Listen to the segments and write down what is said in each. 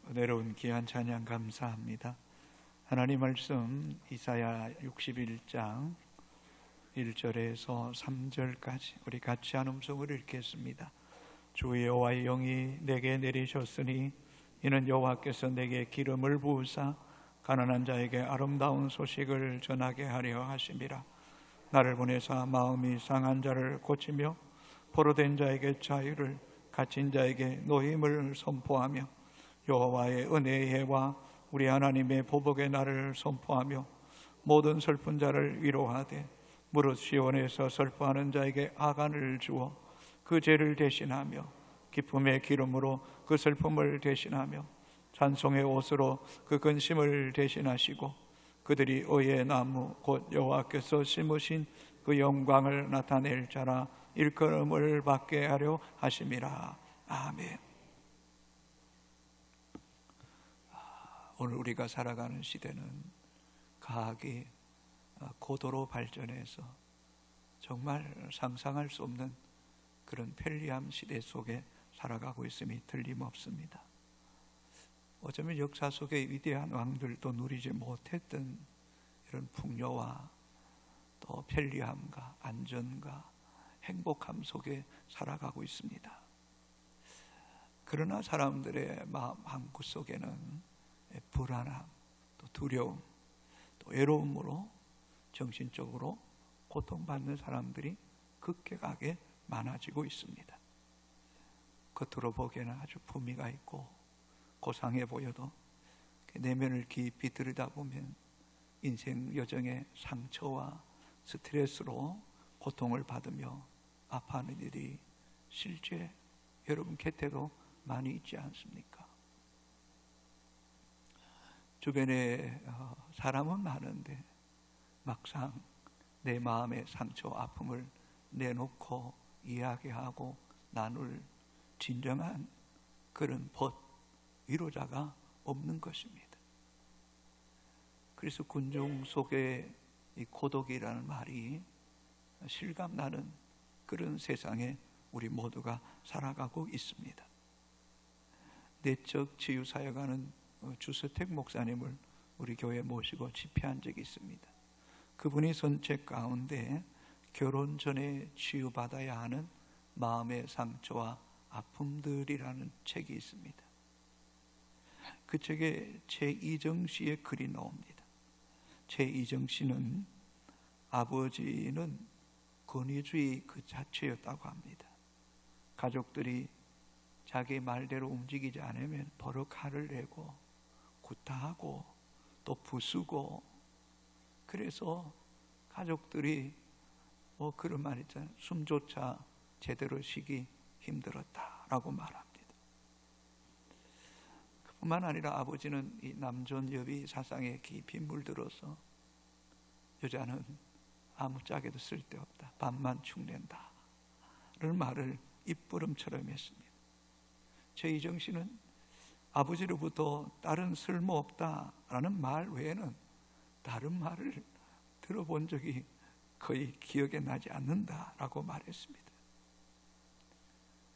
은혜로운 귀한 찬양 감사합니다. 하나님 말씀 이사야 61장 1절에서 3절까지 우리 같이 한 음성을 읽겠습니다. 주 여호와의 영이 내게 내리셨으니 이는 여호와께서 내게 기름을 부으사 가난한 자에게 아름다운 소식을 전하게 하려 하심이라. 나를 보내사 마음이 상한 자를 고치며 포로된 자에게 자유를, 갇힌 자에게 노임을 선포하며 여호와의 은혜의 해와 우리 하나님의 보복의 날을 선포하며 모든 슬픈 자를 위로하되 무릇 시온에서 슬퍼하는 자에게 아간을 주어 그 죄를 대신하며 기쁨의 기름으로 그 슬픔을 대신하며 찬송의 옷으로 그 근심을 대신하시고 그들이 의의 나무 곧 여호와께서 심으신 그 영광을 나타낼 자라 일컬음을 받게 하려 하심이라. 아멘. 오늘 우리가 살아가는 시대는 과학이 고도로 발전해서 정말 상상할 수 없는 그런 편리함 시대 속에 살아가고 있음이 틀림없습니다. 어쩌면 역사 속의 위대한 왕들도 누리지 못했던 이런 풍요와 또 편리함과 안전과 행복함 속에 살아가고 있습니다. 그러나 사람들의 마음 한구 속에는 불안함, 또 두려움, 또 외로움으로 정신적으로 고통받는 사람들이 급격하게 많아지고 있습니다. 겉으로 보기에는 아주 품위가 있고 고상해 보여도 내면을 깊이 들여다보면 인생 여정의 상처와 스트레스로 고통을 받으며 아파하는 일이 실제 여러분 곁에도 많이 있지 않습니까? 주변에 사람은 많은데 막상 내 마음의 상처, 아픔을 내놓고 이야기하고 나눌 진정한 그런 위로자가 없는 것입니다. 그래서 군중 속에 이 고독이라는 말이 실감나는 그런 세상에 우리 모두가 살아가고 있습니다. 내적 치유사역하는 주서택 목사님을 우리 교회에 모시고 집회한 적이 있습니다. 그분이 선책 가운데 결혼 전에 치유받아야 하는 마음의 상처와 아픔들이라는 책이 있습니다. 그 책에 최이정 씨의 글이 나옵니다. 최이정 씨는 아버지는 권위주의 그 자체였다고 합니다. 가족들이 자기 말대로 움직이지 않으면 버럭 화를 내고 구타하고 또 부수고, 그래서 가족들이 그런 말 있잖아요. 숨조차 제대로 쉬기 힘들었다라고 말합니다. 그뿐만 아니라 아버지는 이 남존여비 사상에 깊이 물들어서 여자는 아무짝에도 쓸데없다, 밥만 축낸다 라는 말을 입부름처럼 했습니다. 최이정 씨는 아버지로부터 다른 쓸모없다라는 말 외에는 다른 말을 들어본 적이 거의 기억에 나지 않는다라고 말했습니다.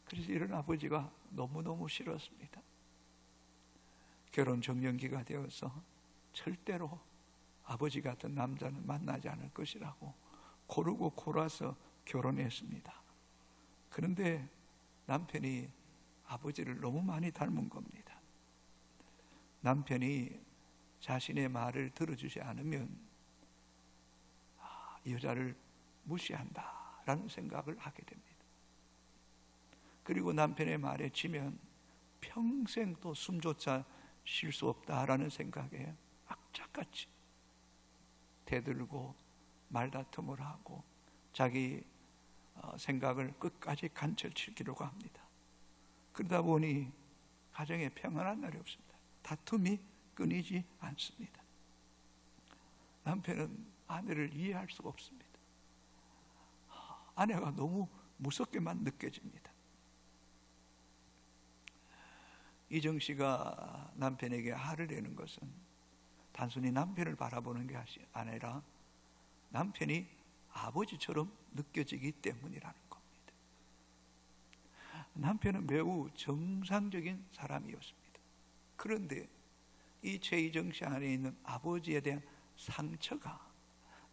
그래서 이런 아버지가 너무너무 싫었습니다. 결혼 정년기가 되어서 절대로 아버지 같은 남자는 만나지 않을 것이라고 고르고 골아서 결혼했습니다. 그런데 남편이 아버지를 너무 많이 닮은 겁니다. 남편이 자신의 말을 들어주지 않으면 이 여자를 무시한다라는 생각을 하게 됩니다. 그리고 남편의 말에 지면 평생 또 숨조차 쉴 수 없다라는 생각에 악착같이 대들고 말다툼을 하고 자기 생각을 끝까지 간철시키려고 합니다. 그러다 보니 가정에 평안한 날이 없습니다. 다툼이 끊이지 않습니다. 남편은 아내를 이해할 수가 없습니다. 아내가 너무 무섭게만 느껴집니다. 이정 씨가 남편에게 화를 내는 것은 단순히 남편을 바라보는 게 아니라 남편이 아버지처럼 느껴지기 때문이라는 겁니다. 남편은 매우 정상적인 사람이었습니다. 그런데 이 최희정 씨 안에 있는 아버지에 대한 상처가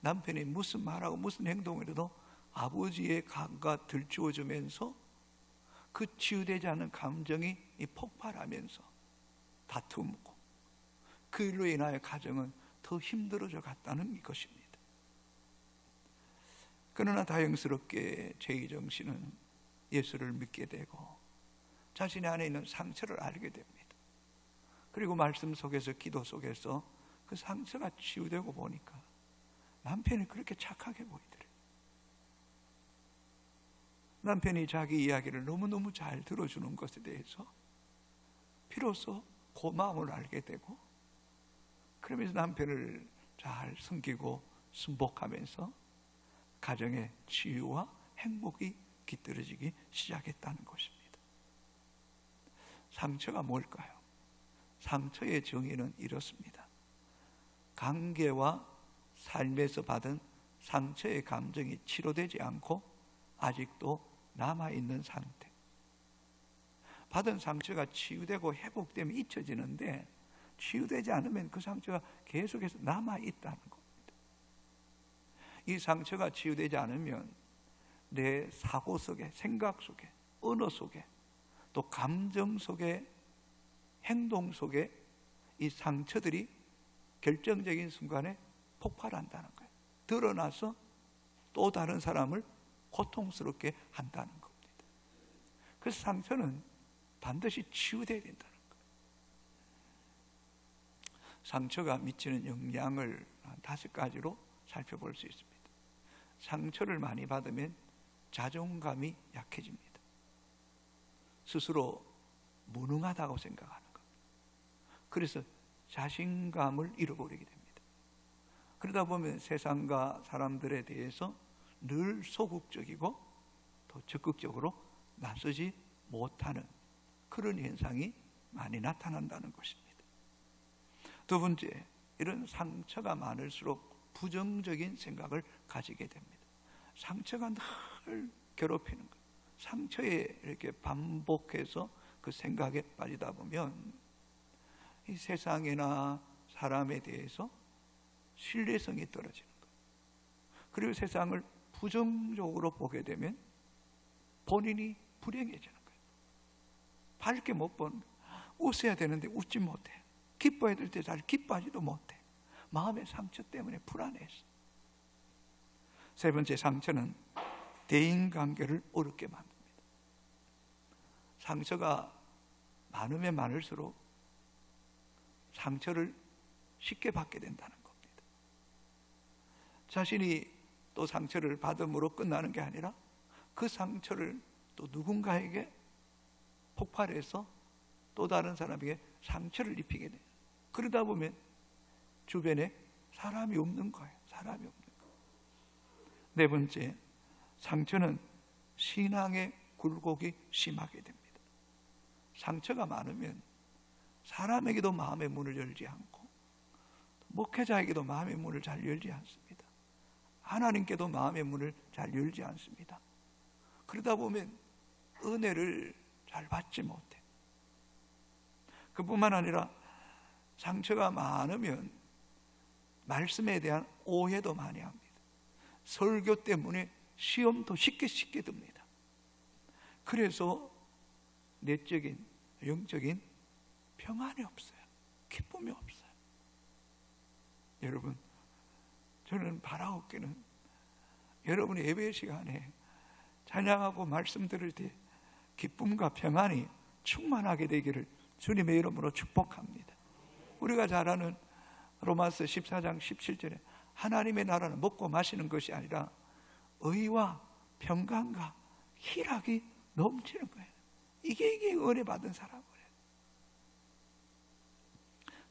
남편이 무슨 말하고 무슨 행동을 해도 아버지의 감과 들추어주면서 그 치유되지 않은 감정이 폭발하면서 다툼고 그 일로 인하여 가정은 더 힘들어져 갔다는 것입니다. 그러나 다행스럽게 최희정 씨는 예수를 믿게 되고 자신의 안에 있는 상처를 알게 됩니다. 그리고 말씀 속에서, 기도 속에서 그 상처가 치유되고 보니까 남편이 그렇게 착하게 보이더래요. 남편이 자기 이야기를 너무너무 잘 들어주는 것에 대해서 비로소 고마움을 알게 되고, 그러면서 남편을 잘 섬기고 순복하면서 가정의 치유와 행복이 깃들어지기 시작했다는 것입니다. 상처가 뭘까요? 상처의 정의는 이렇습니다. 관계와 삶에서 받은 상처의 감정이 치료되지 않고 아직도 남아있는 상태. 받은 상처가 치유되고 회복되면 잊혀지는데 치유되지 않으면 그 상처가 계속해서 남아있다는 겁니다. 이 상처가 치유되지 않으면 내 사고 속에, 생각 속에, 언어 속에, 또 감정 속에, 행동 속에 이 상처들이 결정적인 순간에 폭발한다는 거예요. 드러나서 또 다른 사람을 고통스럽게 한다는 겁니다. 그래서 상처는 반드시 치유되어야 된다는 거예요. 상처가 미치는 영향을 한 5가지로 살펴볼 수 있습니다. 상처를 많이 받으면 자존감이 약해집니다. 스스로 무능하다고 생각하는 것. 그래서 자신감을 잃어버리게 됩니다. 그러다 보면 세상과 사람들에 대해서 늘 소극적이고 더 적극적으로 나서지 못하는 그런 현상이 많이 나타난다는 것입니다. 두 번째, 이런 상처가 많을수록 부정적인 생각을 가지게 됩니다. 상처가 늘 괴롭히는 것, 상처에 이렇게 반복해서 그 생각에 빠지다 보면 이 세상이나 사람에 대해서 신뢰성이 떨어지는 것, 그리고 세상을 부정적으로 보게 되면 본인이 불행해지는 거예요. 밝게 못 보는 거예요. 웃어야 되는데 웃지 못해. 기뻐해야 될 때 잘 기뻐하지도 못해. 마음의 상처 때문에 불안해서. 세 번째, 상처는 대인관계를 어렵게 만듭니다. 상처가 많으면 많을수록 상처를 쉽게 받게 된다는 겁니다. 자신이 또 상처를 받음으로 끝나는 게 아니라 그 상처를 또 누군가에게 폭발해서 또 다른 사람에게 상처를 입히게 돼요. 그러다 보면 주변에 사람이 없는 거예요. 사람이 없는 거예요. 네 번째, 상처는 신앙의 굴곡이 심하게 됩니다. 상처가 많으면 사람에게도 마음의 문을 열지 않고 목회자에게도 마음의 문을 잘 열지 않습니다. 하나님께도 마음의 문을 잘 열지 않습니다. 그러다 보면 은혜를 잘 받지 못해. 그뿐만 아니라 상처가 많으면 말씀에 대한 오해도 많이 합니다. 설교 때문에 시험도 쉽게 듭니다. 그래서 내적인, 영적인 평안이 없어요. 기쁨이 없어요. 여러분, 저는 바라옵기는 여러분의 예배 시간에 찬양하고 말씀 들을 때 기쁨과 평안이 충만하게 되기를 주님의 이름으로 축복합니다. 우리가 잘 아는 로마서 14장 17절에 하나님의 나라는 먹고 마시는 것이 아니라 의와 평강과 희락이 넘치는 거예요. 이게 은혜 받은 사람이에요.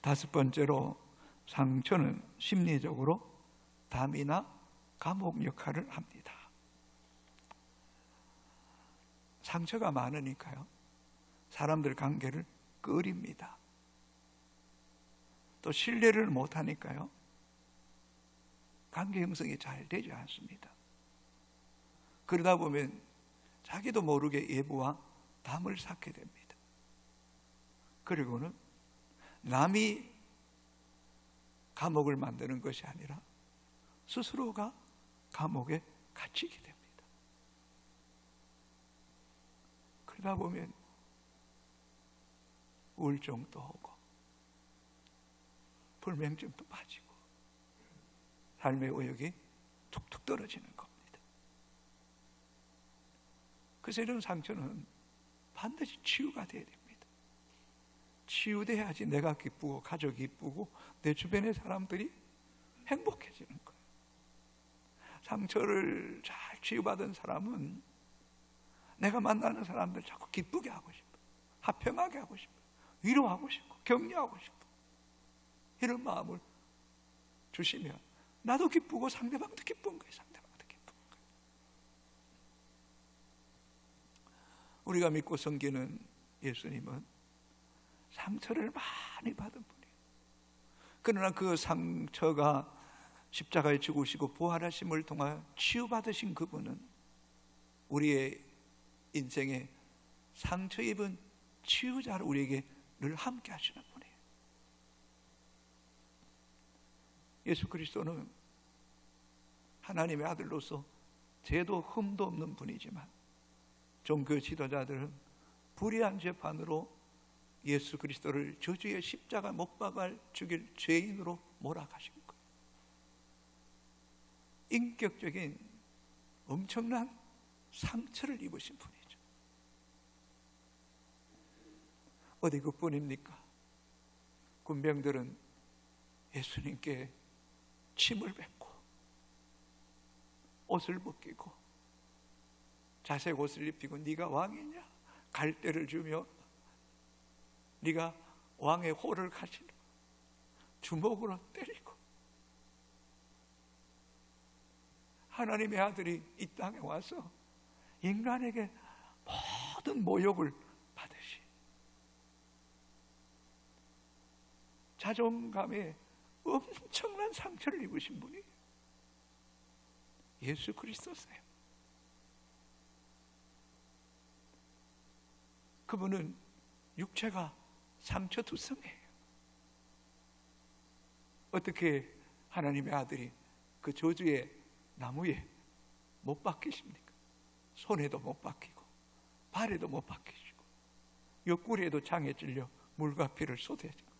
다섯 번째로, 상처는 심리적으로 담이나 감옥 역할을 합니다. 상처가 많으니까요, 사람들 관계를 끓입니다. 또 신뢰를 못하니까요, 관계 형성이 잘 되지 않습니다. 그러다 보면 자기도 모르게 예부와 담을 쌓게 됩니다. 그리고는 남이 감옥을 만드는 것이 아니라 스스로가 감옥에 갇히게 됩니다. 그러다 보면 우울증도 오고 불면증도 빠지고 삶의 의욕이 툭툭 떨어지는 겁니다. 그래서 이런 상처는 반드시 치유가 돼야 됩니다. 치유돼야지 내가 기쁘고 가족이 기쁘고 내 주변의 사람들이 행복해지는 거예요. 상처를 잘 치유받은 사람은 내가 만나는 사람들 자꾸 기쁘게 하고 싶어, 화평하게 하고 싶어, 위로하고 싶고 격려하고 싶어. 이런 마음을 주시면 나도 기쁘고 상대방도 기쁜 거예요. 상대방도 기쁜 거예요. 우리가 믿고 섬기는 예수님은 상처를 많이 받은 분이에요. 그러나 그 상처가 십자가에 죽으시고 부활하심을 통해 치유받으신 그분은 우리의 인생에 상처 입은 치유자를 우리에게 늘 함께 하시는 분이에요. 예수 그리스도는 하나님의 아들로서 죄도 흠도 없는 분이지만 종교 지도자들은 불의한 재판으로 예수 그리스도를 저주의 십자가 못 박아 죽일 죄인으로 몰아가신 거예요. 인격적인 엄청난 상처를 입으신 분이죠. 어디 그뿐입니까? 군병들은 예수님께 침을 뱉고 옷을 벗기고 자색 옷을 입히고 네가 왕이냐? 갈대를 주며 네가 왕의 호를 가지고 주먹으로 때리고 하나님의 아들이 이 땅에 와서 인간에게 모든 모욕을 받으시 자존감에 엄청난 상처를 입으신 분이 예수 그리스도세요. 그분은 육체가 상처투성이에요. 어떻게 하나님의 아들이 그 저주의 나무에 못 박히십니까? 손에도 못 박히고 발에도 못 박히시고 옆구리에도 장에 찔려 물과 피를 쏟아지고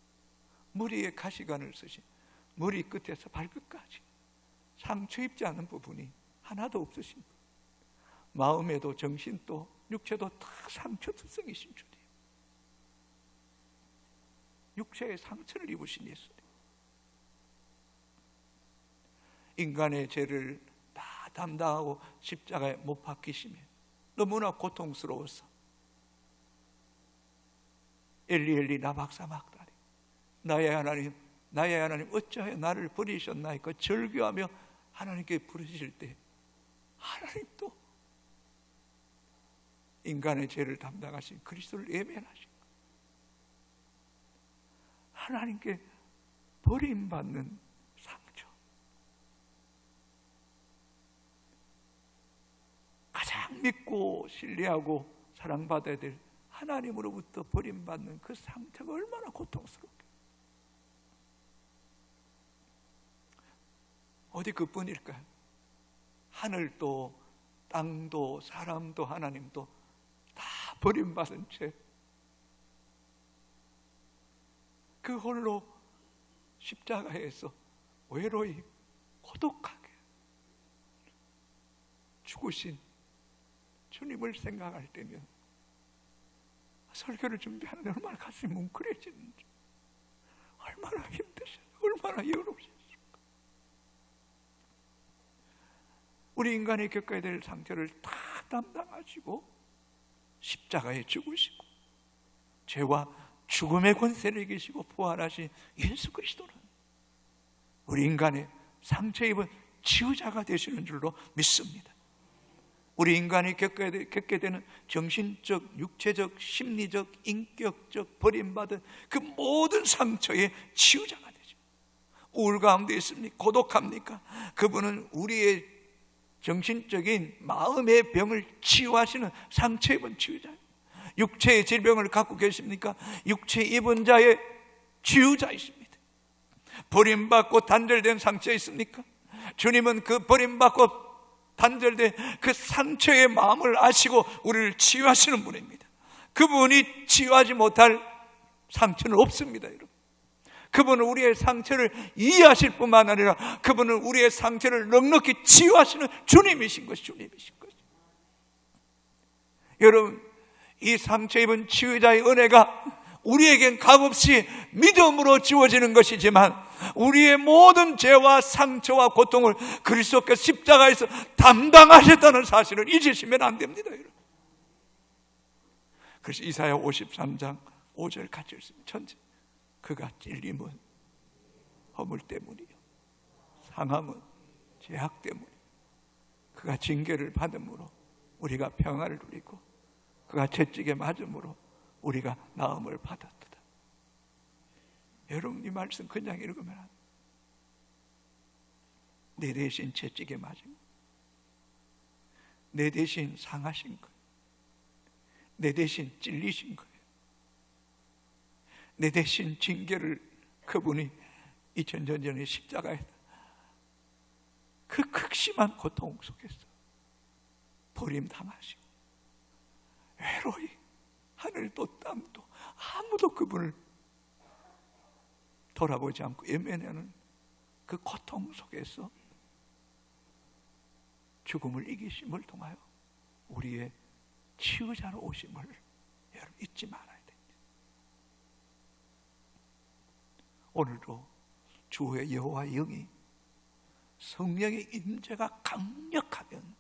머리에 가시관을 쓰신 머리 끝에서 발끝까지 상처 입지 않은 부분이 하나도 없으신 분. 마음에도 정신도 육체도 다 상처투성이신 주님. 육체의 상처를 입으신 예수님. 인간의 죄를 다 담당하고 십자가에 못 박히시면 너무나 고통스러워서 엘리 엘리 라박사막다니 나의 하나님 어찌하여 나를 버리셨나이까 절규하며 하나님께 부르실 때 하나님도 인간의 죄를 담당하신 그리스도를 외면하신 거예요. 하나님께 버림받는 상처, 가장 믿고 신뢰하고 사랑받아야 될 하나님으로부터 버림받는 그 상처가 얼마나 고통스럽게. 어디 그뿐일까요? 하늘도 땅도 사람도 하나님도 다 버림받은 채 그 홀로 십자가에서 외로이 고독하게 죽으신 주님을 생각할 때면 설교를 준비하는데 얼마나 가슴이 뭉클해지는지, 얼마나 힘드셨고 얼마나 여로우셨을까. 우리 인간이 겪어야 될 상처를 다 담당하시고 십자가에 죽으시고 죄와 죽음의 권세를 이기시고 부활하신 예수 그리스도는 우리 인간의 상처 입은 치유자가 되시는 줄로 믿습니다. 우리 인간이 겪게 되는 정신적, 육체적, 심리적, 인격적 버림받은 그 모든 상처의 치유자가 되죠. 우울 가운데 있습니까? 고독합니까? 그분은 우리의 정신적인 마음의 병을 치유하시는 상처 입은 치유자예요. 육체의 질병을 갖고 계십니까? 육체 입은 자의 치유자이십니다. 버림받고 단절된 상처 있습니까? 주님은 그 버림받고 단절된 그 상처의 마음을 아시고 우리를 치유하시는 분입니다. 그분이 치유하지 못할 상처는 없습니다, 여러분. 그분은 우리의 상처를 이해하실 뿐만 아니라 그분은 우리의 상처를 넉넉히 치유하시는 주님이신 것이. 여러분, 이 상처 입은 치유자의 은혜가 우리에겐 값없이 믿음으로 주어지는 것이지만 우리의 모든 죄와 상처와 고통을 그리스도께서 십자가에서 담당하셨다는 사실을 잊으시면 안 됩니다, 여러분. 그래서 이사야 53장 5절 같이 읽습니다. 천재, 그가 찔림은 허물 때문이요, 상함은 죄악 때문이요, 그가 징계를 받음으로 우리가 평안을 누리고 그가 채찍에 맞음으로 우리가 나음을 받았도다. 여러분, 이 말씀 그냥 읽으면 안 돼. 내 대신 채찍에 맞은 거예요. 내 대신 상하신 거예요. 내 대신 찔리신 거예요. 내 대신 징계를 그분이 2000년 전에 십자가에 그 극심한 고통 속에서 버림당하시고 외로이 하늘도 땅도 아무도 그분을 돌아보지 않고 외면하는 그 고통 속에서 죽음을 이기심을 통하여 우리의 치유자로 오심을 여러분 잊지 말아야 됩니다. 오늘도 주의 여호와 영이 성령의 임재가 강력하면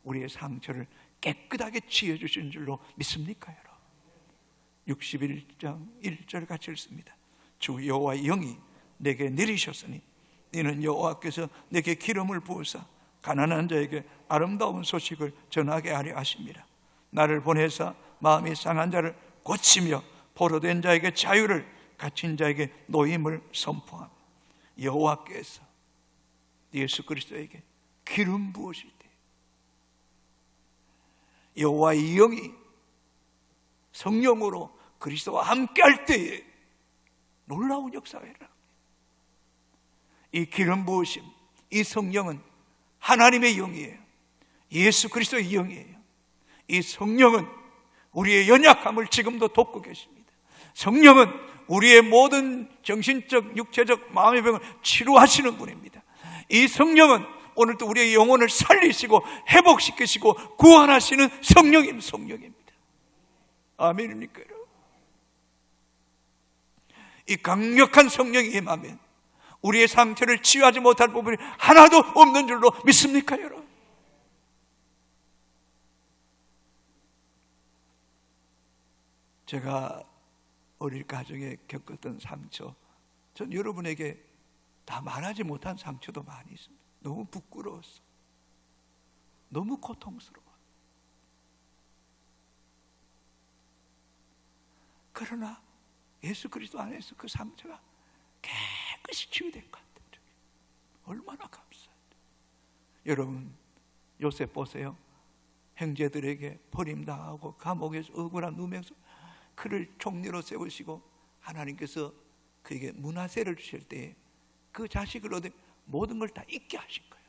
우리의 상처를 깨끗하게 치유해주신 줄로 믿습니까, 여러분? 61장 1절 같이 읽습니다. 주 여호와 영이 내게 내리셨으니 이는 여호와께서 내게 기름을 부으사 가난한 자에게 아름다운 소식을 전하게 하려 하심이라. 나를 보내사 마음이 상한 자를 고치며 포로된 자에게 자유를, 갇힌 자에게 노임을 선포함. 여호와께서 예수 그리스도에게 기름 부으실 때, 여호와의 영이 성령으로 그리스도와 함께 할 때에 놀라운 역사가 일어납니다. 이 기름 부으심, 이 성령은 하나님의 영이에요. 예수 그리스도의 영이에요. 이 성령은 우리의 연약함을 지금도 돕고 계십니다. 성령은 우리의 모든 정신적, 육체적, 마음의 병을 치료하시는 분입니다. 이 성령은 오늘도 우리의 영혼을 살리시고 회복시키시고 구원하시는 성령입니다. 아멘입니까, 여러분? 이 강력한 성령이 임하면 우리의 상태를 치유하지 못할 부분이 하나도 없는 줄로 믿습니까, 여러분? 제가 어릴 가정에 겪었던 상처, 전 여러분에게 다 말하지 못한 상처도 많이 있습니다. 너무 부끄러웠어. 너무 고통스러워. 그러나 예수 그리스도 안에서 그 상처가 깨끗이 치유된 것 같아요. 얼마나 감사해요. 여러분, 요셉 보세요. 형제들에게 버림당하고 감옥에서 억울한 누명서, 그를 총리로 세우시고 하나님께서 그에게 문화세를 주실 때 그 자식을 얻은 모든 걸 다 잊게 하신 거예요.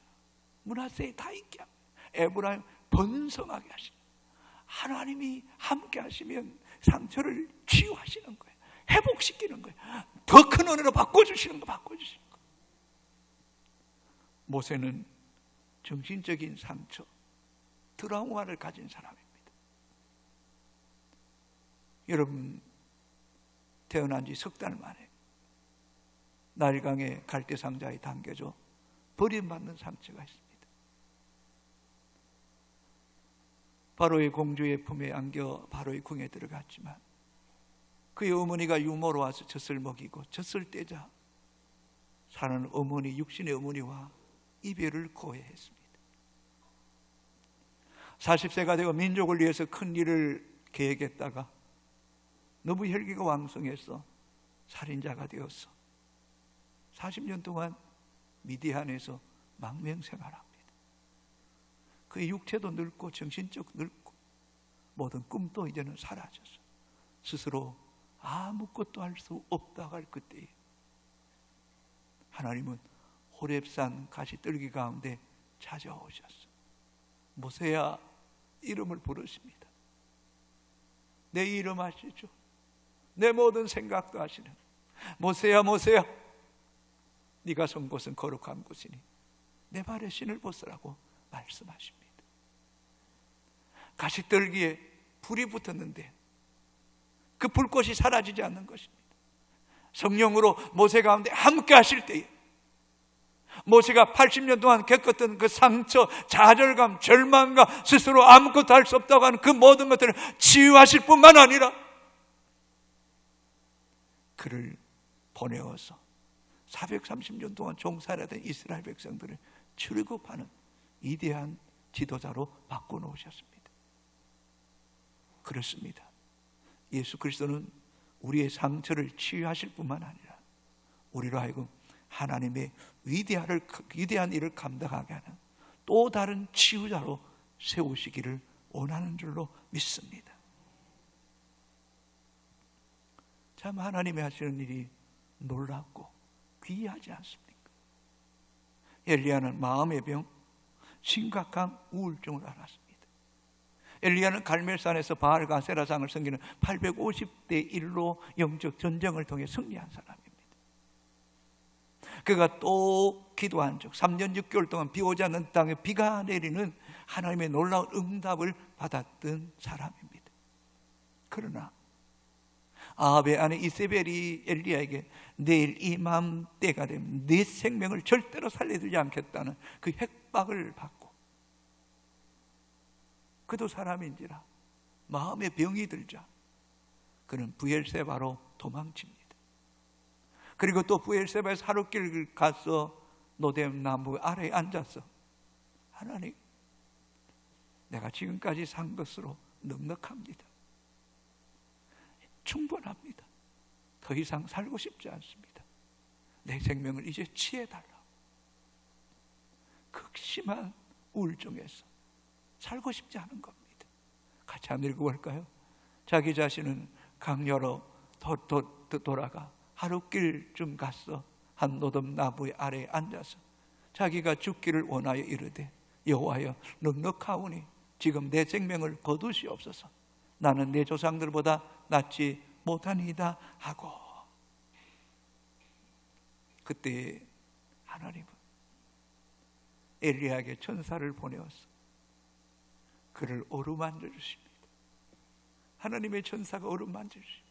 문화세 다 잊게 하고 에브라임 번성하게 하신 거예요. 하나님이 함께 하시면 상처를 치유하시는 거예요. 회복시키는 거예요. 더 큰 은혜로 바꿔주시는 거예요. 모세는 정신적인 상처, 트라우마를 가진 사람입니다. 여러분, 태어난 지 석 달 만에 나일강의 갈대상자에 담겨져 버림받는 상처가 있습니다. 바로의 공주의 품에 안겨 바로의 궁에 들어갔지만 그의 어머니가 유모로 와서 젖을 먹이고 젖을 떼자 사는 어머니, 육신의 어머니와 이별을 고해했습니다. 40세가 되고 민족을 위해서 큰 일을 계획했다가 너무 혈기가 왕성해서 살인자가 되었어. 40년 동안 미디안에서 망명생활합니다. 그의 육체도 늙고 정신적 늙고 모든 꿈도 이제는 사라졌어. 스스로 아무것도 할 수 없다고 할 그때에 하나님은 호렙산 가시떨기 가운데 찾아오셨어. 모세야 이름을 부르십니다. 내 이름 아시죠? 내 모든 생각도 아시는 모세야, 모세야, 네가 선 곳은 거룩한 곳이니 내 발에 신을 벗으라고 말씀하십니다. 가시떨기에 불이 붙었는데 그 불꽃이 사라지지 않는 것입니다. 성령으로 모세 가운데 함께 하실 때에 모세가 80년 동안 겪었던 그 상처, 좌절감, 절망감, 스스로 아무것도 할 수 없다고 하는 그 모든 것들을 치유하실 뿐만 아니라 그를 보내어서 430년 동안 종살이하던 이스라엘 백성들을 출애굽하는 위대한 지도자로 바꿔놓으셨습니다. 그렇습니다. 예수 그리스도는 우리의 상처를 치유하실 뿐만 아니라 우리로 하여금 하나님의 위대한 일을 감당하게 하는 또 다른 치유자로 세우시기를 원하는 줄로 믿습니다. 참 하나님이 하시는 일이 놀랍고 귀하지 않습니까? 엘리야는 마음의 병, 심각한 우울증을 앓았습니다. 엘리야는 갈멜산에서 바알과 세라상을 섬기는 850대 1로 영적 전쟁을 통해 승리한 사람입니다. 그가 또 기도한 적 3년 6개월 동안 비 오지 않는 땅에 비가 내리는 하나님의 놀라운 응답을 받았던 사람입니다. 그러나 아합의 아내 이세벨이 엘리야에게 내일 이맘때가 되면 네 생명을 절대로 살려두지 않겠다는 그 협박을 받고 그도 사람인지라 마음에 병이 들자 그는 브엘세바로 도망칩니다. 그리고 또 브엘세바에서 하룻길 가서 노뎀 나무 아래에 앉아서 하나님, 내가 지금까지 산 것으로 넉넉합니다. 충분합니다. 더 이상 살고 싶지 않습니다. 내 생명을 이제 취해달라. 극심한 우울증에서 살고 싶지 않은 겁니다. 같이 한번 읽어볼까요? 자기 자신은 강야로 돌아가 하룻길쯤 갔어 한 노dom나무 아래에 앉아서 자기가 죽기를 원하여 이르되 여호와여 넉넉하오니 지금 내 생명을 거두시옵소서. 나는 내 조상들보다 낫지 못하니이다 하고 그때 하나님은 엘리야에게 천사를 보내어서 그를 어루만져 주십니다. 하나님의 천사가 어루만져 주십니다.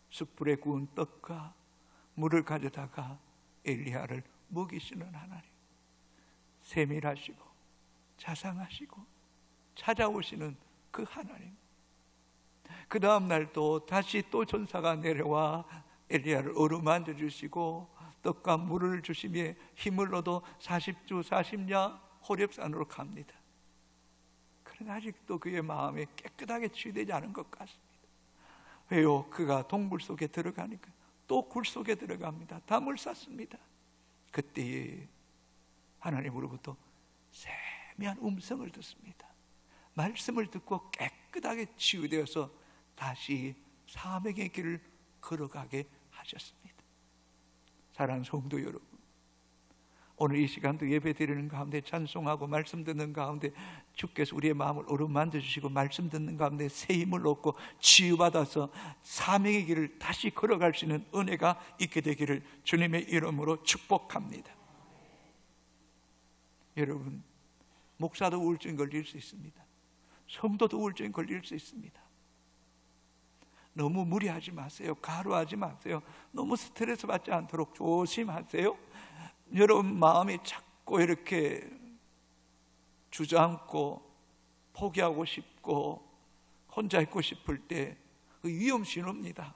숯불에 구운 떡과 물을 가져다가 엘리야를 먹이시는 하나님, 세밀하시고 자상하시고 찾아오시는 그 하나님. 그 다음 날 또 다시 또 천사가 내려와 엘리야를 어루만져 주시고 떡과 물을 주시며 힘을 얻어 40주 40야 호렙산으로 갑니다. 그러나 아직도 그의 마음이 깨끗하게 치유되지 않은 것 같습니다. 왜요? 그가 동굴 속에 들어가니까 또 굴 속에 들어갑니다. 담을 쌌습니다. 그때에 하나님으로부터 세미한 음성을 듣습니다. 말씀을 듣고 깨끗하게 치유되어서 다시 사명의 길을 걸어가게 하셨습니다. 사랑하는 성도 여러분, 오늘 이 시간도 예배 드리는 가운데 찬송하고 말씀 듣는 가운데 주께서 우리의 마음을 어루만져 주시고 말씀 듣는 가운데 새 힘을 얻고 치유받아서 사명의 길을 다시 걸어갈 수 있는 은혜가 있게 되기를 주님의 이름으로 축복합니다. 여러분, 목사도 우울증 걸릴 수 있습니다. 성도도 우울증 걸릴 수 있습니다. 너무 무리하지 마세요. 가루하지 마세요. 너무 스트레스 받지 않도록 조심하세요. 여러분 마음이 자꾸 이렇게 주저앉고 포기하고 싶고 혼자 있고 싶을 때 그 위험 신호입니다.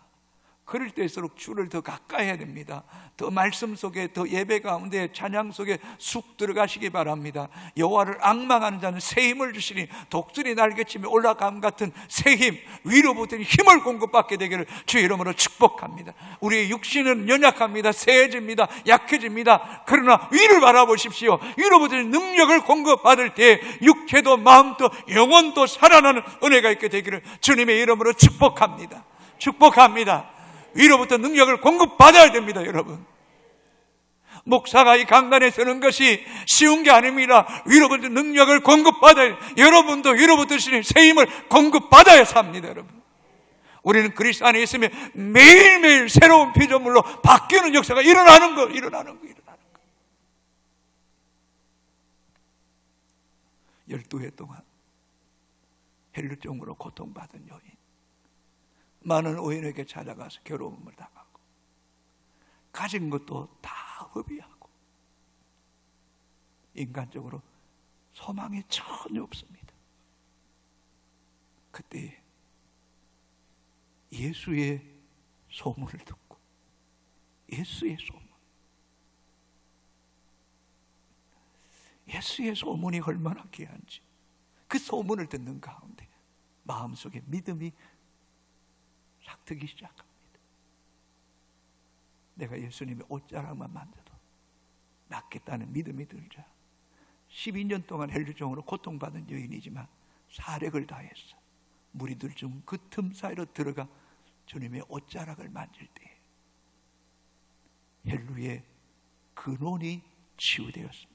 그럴 때일수록 주를 더 가까이 해야 됩니다. 더 말씀 속에, 더 예배 가운데, 찬양 속에 쑥 들어가시기 바랍니다. 여호와를 앙망하는 자는 새 힘을 주시니 독수리 날개치며 올라감 같은 새 힘, 위로부터 힘을 공급받게 되기를 주의 이름으로 축복합니다. 우리의 육신은 연약합니다. 세해집니다. 약해집니다. 그러나 위를 바라보십시오. 위로부터 능력을 공급받을 때 육체도 마음도 영혼도 살아나는 은혜가 있게 되기를 주님의 이름으로 축복합니다. 축복합니다. 위로부터 능력을 공급받아야 됩니다, 여러분. 목사가 이 강단에 서는 것이 쉬운 게 아닙니다. 위로부터 능력을 공급받아야, 여러분도 위로부터 주신 새 힘을 공급받아야 삽니다, 여러분. 우리는 그리스도 안에 있으면 매일매일 새로운 피조물로 바뀌는 역사가 일어나는 거. 12해 동안 헬루증으로 고통받은 여인, 많은 의인에게 찾아가서 괴로움을 당하고 가진 것도 다 허비하고 인간적으로 소망이 전혀 없습니다. 그때 예수의 소문을 듣고, 예수의 소문이 얼마나 귀한지, 그 소문을 듣는 가운데 마음속에 믿음이 싹트기 시작합니다. 내가 예수님의 옷자락만 만져도 낫겠다는 믿음이 들자 12년 동안 헬루증으로 고통받은 여인이지만 사력을 다했어. 무리들 중 그 틈 사이로 들어가 주님의 옷자락을 만질 때 헬루의 근원이 치유되었습니다.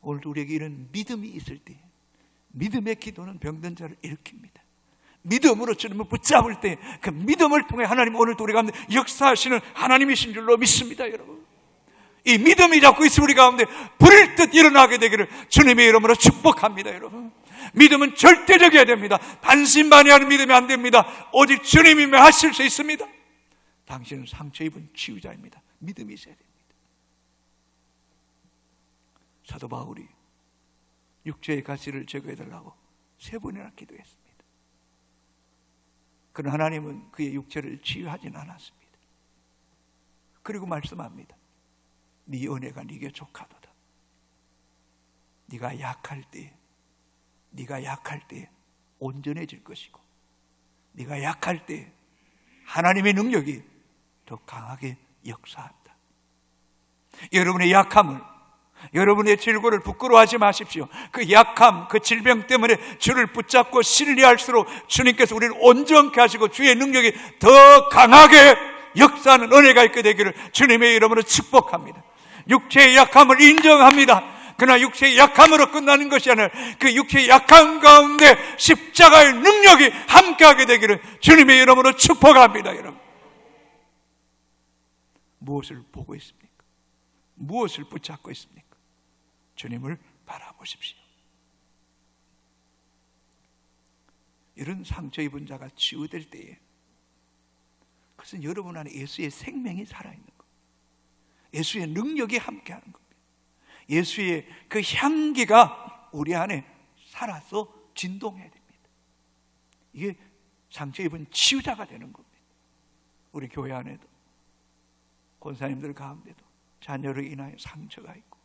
오늘도 우리에게 이런 믿음이 있을 때, 믿음의 기도는 병든 자를 일으킵니다. 믿음으로 주님을 붙잡을 때 그 믿음을 통해 하나님 오늘도 우리 가운데 역사하시는 하나님이신 줄로 믿습니다, 여러분. 이 믿음이 자꾸 있으면 우리 가운데 불일 듯 일어나게 되기를 주님의 이름으로 축복합니다, 여러분. 믿음은 절대적이어야 됩니다. 반신반의하는 믿음이 안 됩니다. 오직 주님이면 하실 수 있습니다. 당신은 상처 입은 치유자입니다. 믿음이 있어야 됩니다. 사도 바울이 육체의 가시를 제거해달라고 3번이나 기도했습니다. 그러나 하나님은 그의 육체를 치유하진 않았습니다. 그리고 말씀합니다. 네 은혜가 네게 족하도다. 네가 약할 때 온전해질 것이고, 네가 약할 때 하나님의 능력이 더 강하게 역사한다. 여러분의 약함을, 여러분의 질고를 부끄러워하지 마십시오. 그 약함, 그 질병 때문에 주를 붙잡고 신뢰할수록 주님께서 우리를 온전케 하시고 주의 능력이 더 강하게 역사하는 은혜가 있게 되기를 주님의 이름으로 축복합니다. 육체의 약함을 인정합니다. 그러나 육체의 약함으로 끝나는 것이 아니라 그 육체의 약함 가운데 십자가의 능력이 함께하게 되기를 주님의 이름으로 축복합니다. 여러분, 무엇을 보고 있습니까? 무엇을 붙잡고 있습니까? 주님을 바라보십시오. 이런 상처 입은 자가 치유될 때에 그것은 여러분 안에 예수의 생명이 살아있는 것, 예수의 능력이 함께하는 겁니다. 예수의 그 향기가 우리 안에 살아서 진동해야 됩니다. 이게 상처 입은 치유자가 되는 겁니다. 우리 교회 안에도 권사님들 가운데도 자녀를 인하여 상처가 있고,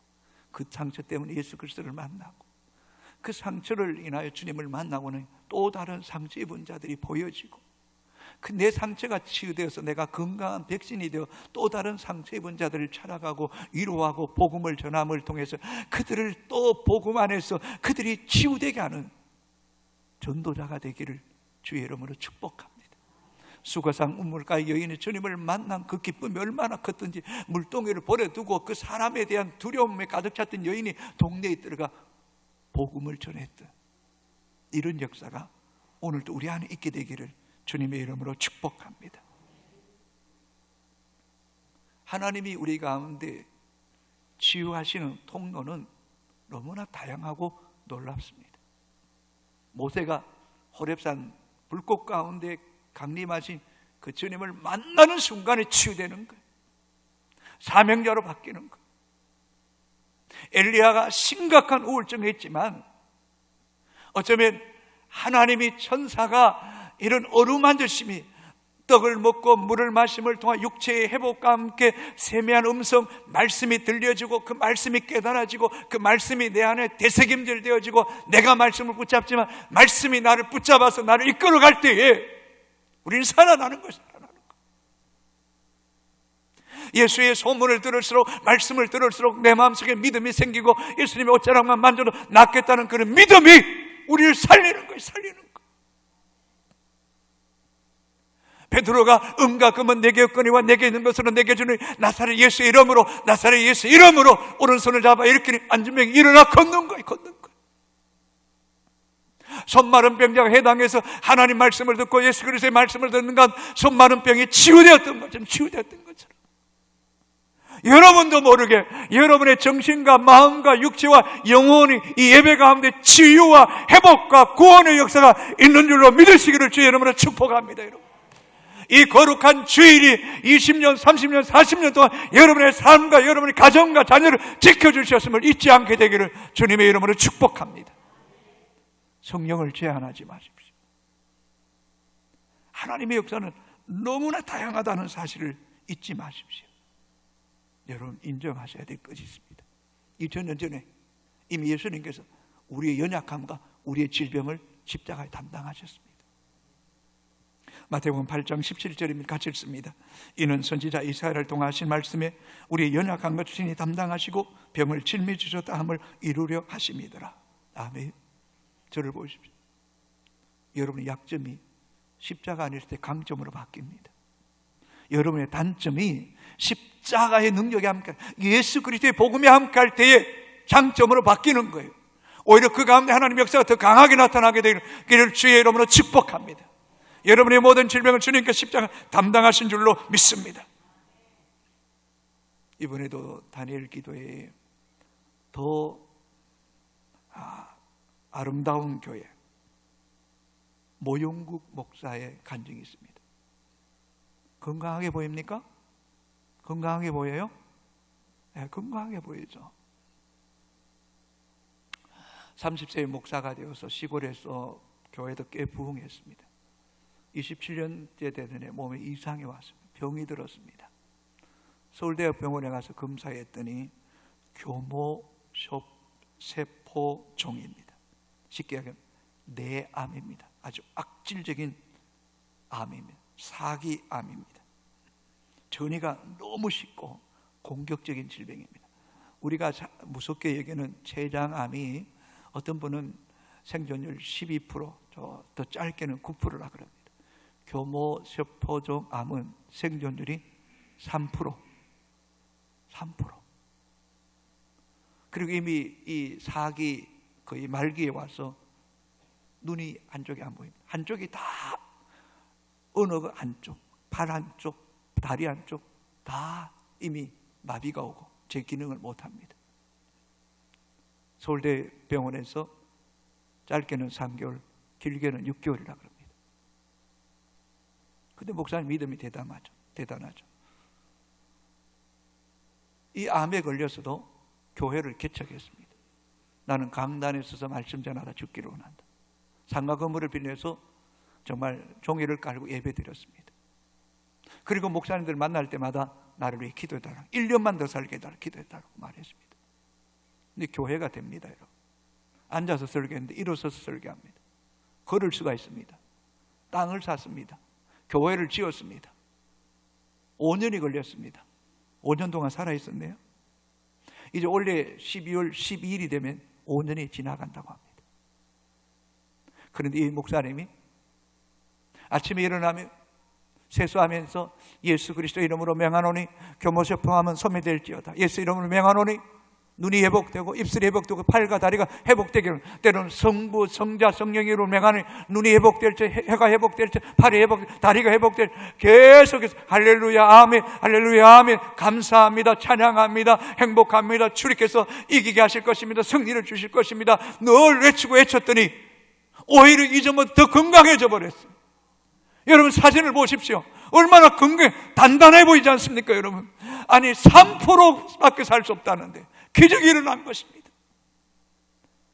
그 상처 때문에 예수 그리스도를 만나고, 그 상처를 인하여 주님을 만나고는 또 다른 상처 입은 자들이 보여지고, 그 내 상처가 치유되어서 내가 건강한 백신이 되어 또 다른 상처 입은 자들을 찾아가고 위로하고 복음을 전함을 통해서 그들을 또 복음 안에서 그들이 치유되게 하는 전도자가 되기를 주의 이름으로 축복합니다. 수가상 우물가의 여인이 주님을 만난 그 기쁨이 얼마나 컸던지, 물동이를 버려두고 그 사람에 대한 두려움에 가득 찼던 여인이 동네에 들어가 복음을 전했던 이런 역사가 오늘도 우리 안에 있게 되기를 주님의 이름으로 축복합니다. 하나님이 우리 가운데 치유하시는 통로는 너무나 다양하고 놀랍습니다. 모세가 호렙산 불꽃 가운데 강림하신 그 주님을 만나는 순간에 치유되는 거예요. 사명자로 바뀌는 거예요. 엘리야가 심각한 우울증이 있지만 어쩌면 하나님이 천사가 이런 어루만지심이 떡을 먹고 물을 마심을 통한 육체의 회복과 함께 세미한 음성, 말씀이 들려지고 그 말씀이 깨달아지고 그 말씀이 내 안에 되새김질 되어지고 내가 말씀을 붙잡지만 말씀이 나를 붙잡아서 나를 이끌어갈 때에 우리는 살아나는 거예요. 예수의 소문을 들을수록, 말씀을 들을수록 내 마음속에 믿음이 생기고 예수님의 옷자락만 만져도 낫겠다는 그런 믿음이 우리를 살리는 거예요. 살리는 거예요. 베드로가 은과 금은 내게 없거니와 내게 있는 것으로 내게 주니 나사렛 예수 이름으로, 나사렛 예수 이름으로 오른손을 잡아 일으키니 앉은 병이 일어나 걷는 거예요. 손마른 병자가 해당해서 하나님 말씀을 듣고 예수 그리스도의 말씀을 듣는 건 손마른 병이 치유되었던 것처럼 여러분도 모르게 여러분의 정신과 마음과 육체와 영혼이 이 예배 가운데 치유와 회복과 구원의 역사가 있는 줄로 믿으시기를 주의 이름으로 축복합니다. 여러분, 이 거룩한 주일이 20년, 30년, 40년 동안 여러분의 삶과 여러분의 가정과 자녀를 지켜주셨음을 잊지 않게 되기를 주님의 이름으로 축복합니다. 성령을 제한하지 마십시오. 하나님의 역사는 너무나 다양하다는 사실을 잊지 마십시오. 여러분, 인정하셔야 될 것이 있습니다. 2000년 전에 이미 예수님께서 우리의 연약함과 우리의 질병을 십자가에 담당하셨습니다. 마태복음 8장 17절입니다. 같이 읽습니다. 이는 선지자 이사야를 통하신 말씀에 우리의 연약함과 주신이 담당하시고 병을 짊어지셨다 함을 이루려 하심이더라. 아멘. 저를 보십시오. 여러분의 약점이 십자가 안에 있을 때 강점으로 바뀝니다. 여러분의 단점이 십자가의 능력이 함께, 예수 그리스도의 복음이 함께할 때에 장점으로 바뀌는 거예요. 오히려 그 가운데 하나님의 역사가 더 강하게 나타나게 되기를 주의 이름으로 축복합니다. 여러분의 모든 질병을 주님께 십자가 담당하신 줄로 믿습니다. 이번에도 다니엘 기도에 더 아름다운 교회 모용국 목사의 간증이 있습니다. 건강하게 보입니까? 건강하게 보여요? 네, 건강하게 보이죠. 30세의 목사가 되어서 시골에서 교회도 꽤 부흥했습니다. 27년째 되던 몸에 이상이 왔습니다. 병이 들었습니다. 서울대학병원에 가서 검사했더니 교모세포종입니다. 쉽게 얘기하면 뇌암입니다. 아주 악질적인 암입니다. 사기암입니다. 전이가 너무 쉽고 공격적인 질병입니다. 우리가 무섭게 얘기하는 췌장암이 어떤 분은 생존율 12%, 더 짧게는 9%라 그럽니다. 교모세포종 암은 생존율이 3%. 그리고 이미 이 사기 거의 말기에 와서 눈이 한쪽이 안 보입니다. 한쪽이 다 어느 한쪽, 팔 한쪽, 다리 한쪽 다 이미 마비가 오고 제 기능을 못합니다. 서울대 병원에서 짧게는 3개월, 길게는 6개월이라 그럽니다. 근데 목사님 믿음이 대단하죠. 이 암에 걸려서도 교회를 개척했습니다. 나는 강단에 서서 말씀 전하다 죽기를 원한다. 상가 건물을 빌려서 정말 종이를 깔고 예배 드렸습니다. 그리고 목사님들 만날 때마다 나를 위해 기도해달라고, 1년만 더 살게 해달라고 기도해달라고 말했습니다. 근데 교회가 됩니다. 여러분, 앉아서 설교했는데 일어서서 설교합니다. 걸을 수가 있습니다. 땅을 샀습니다. 교회를 지었습니다. 5년이 걸렸습니다. 5년 동안 살아있었네요. 이제 올해 12월 12일이 되면 5년이 지나간다고 합니다. 그런데 이 목사님이 아침에 일어나면 세수하면서 예수 그리스도 이름으로 명하노니 교모세포암은 소멸될지어다. 예수 이름으로 명하노니 눈이 회복되고 입술이 회복되고 팔과 다리가 회복되기를, 때로는 성부, 성자, 성령으로 명하니 눈이 회복될지, 혀가 회복될지, 팔이 다리가 회복될지 계속해서 할렐루야 아멘, 할렐루야 아멘, 감사합니다, 찬양합니다, 행복합니다, 주님께서 이기게 하실 것입니다, 승리를 주실 것입니다 늘 외치고 외쳤더니 오히려 이전보다 더 건강해져 버렸어요. 여러분 사진을 보십시오. 얼마나 단단해 보이지 않습니까 여러분? 아니 3%밖에 살 수 없다는데 기적이 일어난 것입니다.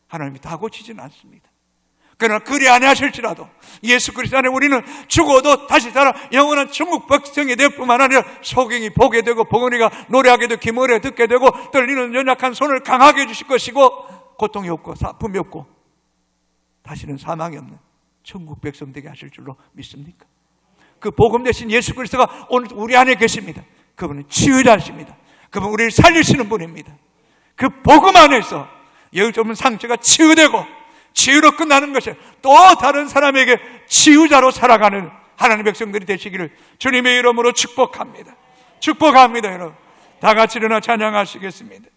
하나님이 다 고치지는 않습니다. 그러나 그리 아니하실지라도 예수 그리스도 안에 우리는 죽어도 다시 살아 영원한 천국 백성이 될 뿐만 아니라 소경이 보게 되고 보건이가 노래하게 되고 기머리가 듣게 되고 떨리는 연약한 손을 강하게 해주실 것이고 고통이 없고 아픔이 없고 다시는 사망이 없는 천국 백성 되게 하실 줄로 믿습니까? 그 복음 대신 예수 그리스도가 오늘 우리 안에 계십니다. 그분은 치유자십니다. 그분은 우리를 살리시는 분입니다. 그 복음 안에서 영적인 상처가 치유되고 치유로 끝나는 것이 또 다른 사람에게 치유자로 살아가는 하나님의 백성들이 되시기를 주님의 이름으로 축복합니다. 축복합니다. 여러분 다 같이 일어나 찬양하시겠습니다.